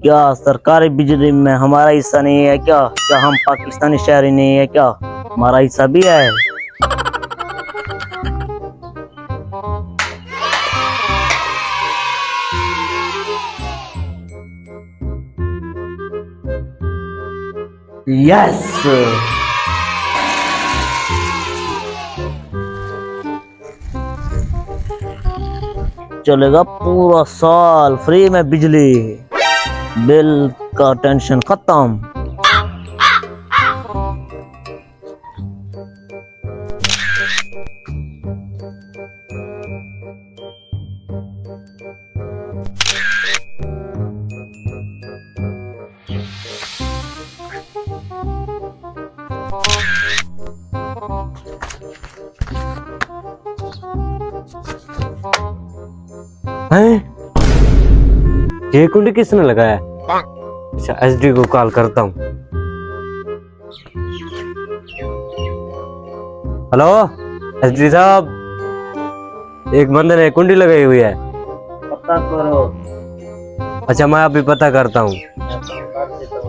क्या सरकारी बिजली में हमारा हिस्सा नहीं है क्या? क्या हम पाकिस्तानी शहरी नहीं है क्या? हमारा हिस्सा भी है। यस, चलेगा पूरा साल फ्री में बिजली, बिल का टेंशन खत्म। हैं? ये कुंडी किसने लगाया? अच्छा, एसडी को कॉल करता हूँ। हेलो एसडी साहब, एक बंदे ने कुंडी लगाई हुई है। पता करो। अच्छा, मैं अभी पता करता हूँ।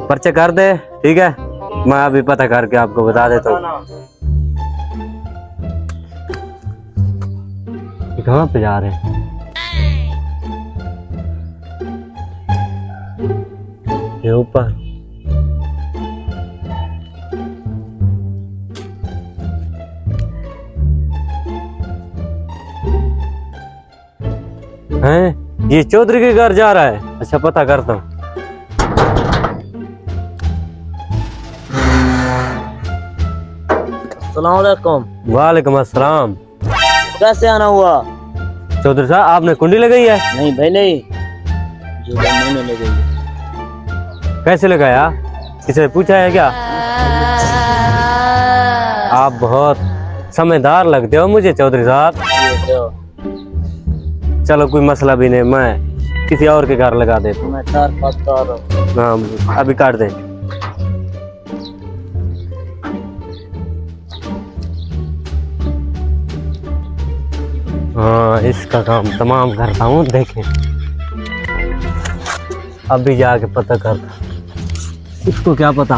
पर्चे कर दे, ठीक है, मैं अभी पता करके आपको बता देता हूँ। कहाँ पे जा रहे हैं? ये ऊपर। हैं? ये चौधरी के घर जा रहा है। अच्छा, पता करता हूँ। अस्सलाम वालेकुम। वालेकुम अस्सलाम। कैसे आना हुआ? चौधरी साहब, आपने कुंडी लगाई है? नहीं भाई नहीं, जो मैंने लगाई। कैसे लगाया? किसी पूछा है क्या? आप बहुत समझदार लगते हो मुझे चौधरी साहब। चलो कोई मसला भी नहीं, मैं किसी और के घर लगा देता हूँ। हाँ, अभी काट दे। हाँ, इसका काम तमाम करता हूँ, देखें। अभी जाके पता करता, इसको क्या पता।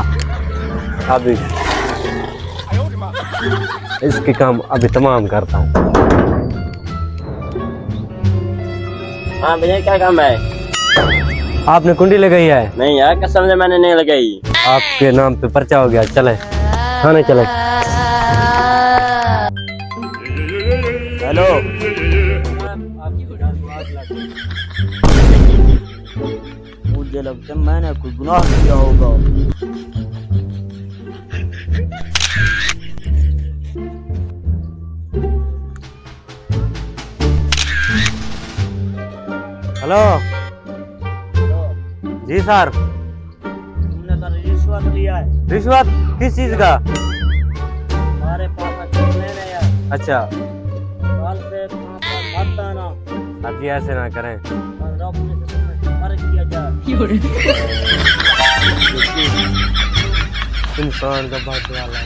अभी इसके काम अभी तमाम करता हूँ। हाँ भैया, क्या काम है? आपने कुंडी लगाई है? नहीं यार, कसम से मैंने नहीं लगाई। आपके नाम पे पर्चा हो गया। चले थाने चले। हेलो, मुझे लगता है मैंने कोई गुनाह किया होगा। हेलो जी सर। तुमने तो रिश्वत लिया है। रिश्वत? किस चीज का? हमारे पास नहीं है। अच्छा, कल से मत आना। अब जी ऐसे ना करें। और अपने से तुम्हें फर्क किया जाए। इंसान का बात वाला है।